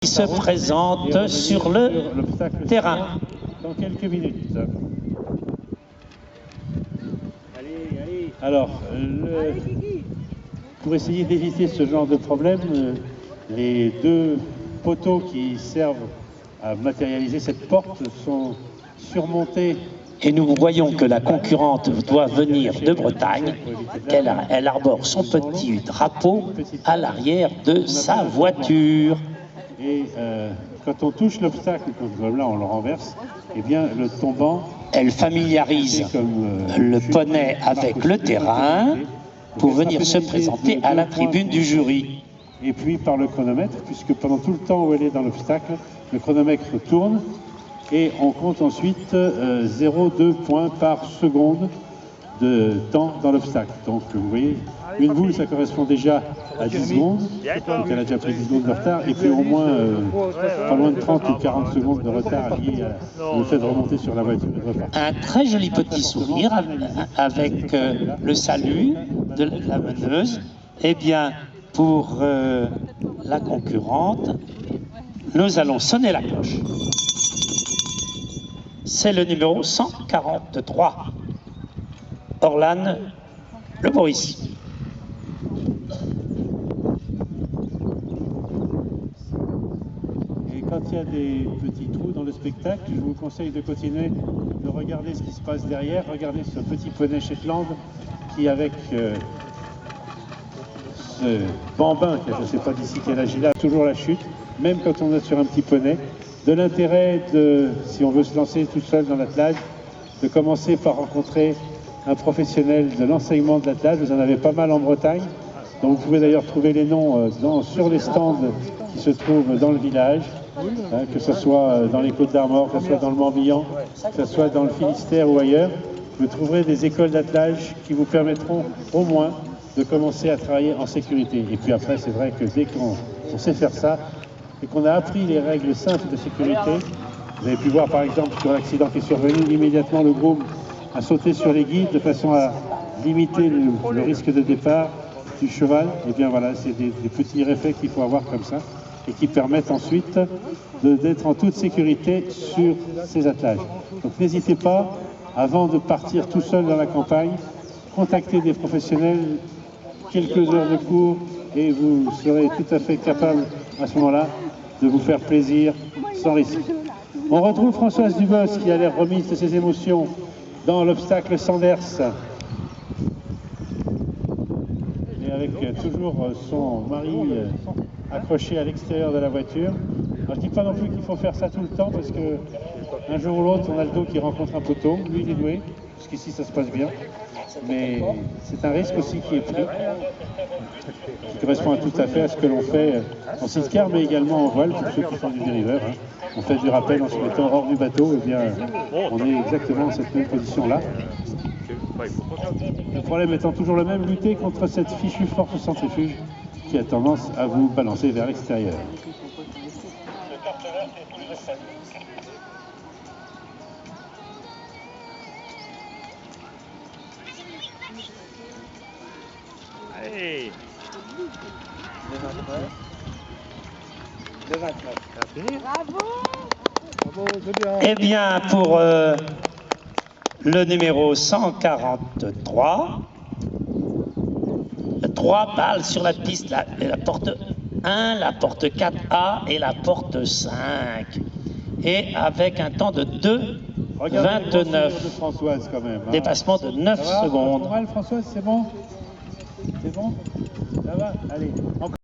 qui se présente sur le terrain. Dans quelques minutes. Alors, pour essayer d'éviter ce genre de problème, les deux poteaux qui servent à matérialiser cette porte sont surmontés. Et nous voyons que la concurrente doit venir de Bretagne, qu'elle arbore son petit drapeau à l'arrière de sa voiture. Et quand on touche l'obstacle, comme là on le renverse, eh bien le tombant... Elle familiarise le poney avec le terrain pour venir se présenter à la tribune du jury. Et puis par le chronomètre, puisque pendant tout le temps où elle est dans l'obstacle, le chronomètre tourne et on compte ensuite 0,2 points par seconde de temps dans l'obstacle. Donc vous voyez, une boule ça correspond déjà à 10 secondes, donc elle a déjà pris 10 secondes de retard, et puis au moins pas loin de 30 ou 40 secondes de retard lié au fait de remonter sur la voiture et de repartir. Un très joli petit sourire avec le salut de la meneuse. Eh bien, pour la concurrente, nous allons sonner la cloche. C'est le numéro 143. Orlane Le Borissi. Et quand il y a des petits trous dans le spectacle, je vous conseille de continuer de regarder ce qui se passe derrière. Regardez ce petit poney Shetland qui, avec ce bambin, je ne sais pas d'ici quel âge il a, toujours la chute, même quand on est sur un petit poney. De l'intérêt de, si on veut se lancer tout seul dans l'attelage, de commencer par rencontrer un professionnel de l'enseignement de l'attelage. Vous en avez pas mal en Bretagne, donc vous pouvez d'ailleurs trouver les noms sur les stands qui se trouvent dans le village, que ce soit dans les Côtes d'Armor, que ce soit dans le Morbihan, que ce soit dans le Finistère ou ailleurs. Vous trouverez des écoles d'attelage qui vous permettront au moins de commencer à travailler en sécurité. Et puis après, c'est vrai que dès qu'on sait faire ça, et qu'on a appris les règles simples de sécurité, vous avez pu voir par exemple sur l'accident qui est survenu, immédiatement le groom a sauté sur les guides de façon à limiter le risque de départ du cheval. Et bien voilà, c'est des petits réflexes qu'il faut avoir comme ça et qui permettent ensuite d'être en toute sécurité sur ces attelages. Donc n'hésitez pas, avant de partir tout seul dans la campagne, contactez des professionnels, quelques heures de cours, et vous serez tout à fait capable à ce moment-là de vous faire plaisir sans risque. On retrouve Françoise Dubos qui a l'air remise de ses émotions dans l'obstacle Sanders. Et avec toujours son mari accroché à l'extérieur de la voiture. Alors, je ne dis pas non plus qu'il faut faire ça tout le temps parce que un jour ou l'autre on a le dos qui rencontre un poteau. Lui il est doué, jusqu'ici ça se passe bien. Mais c'est un risque aussi qui est pris, qui correspond tout à fait à ce que l'on fait en sitcar, mais également en voile, pour ceux qui font du dériveur. On fait du rappel en se mettant hors du bateau, et bien on est exactement dans cette même position-là. Le problème étant toujours le même, lutter contre cette fichue force centrifuge qui a tendance à vous balancer vers l'extérieur. Allez. Eh bien, pour le numéro 143, 3 balles sur la piste, la porte 1, la porte 4A et la porte 5. Et avec un temps de 2,29. Françoise quand même. Dépassement de 9 secondes. Françoise, c'est bon? C'est bon? Ça va? Allez.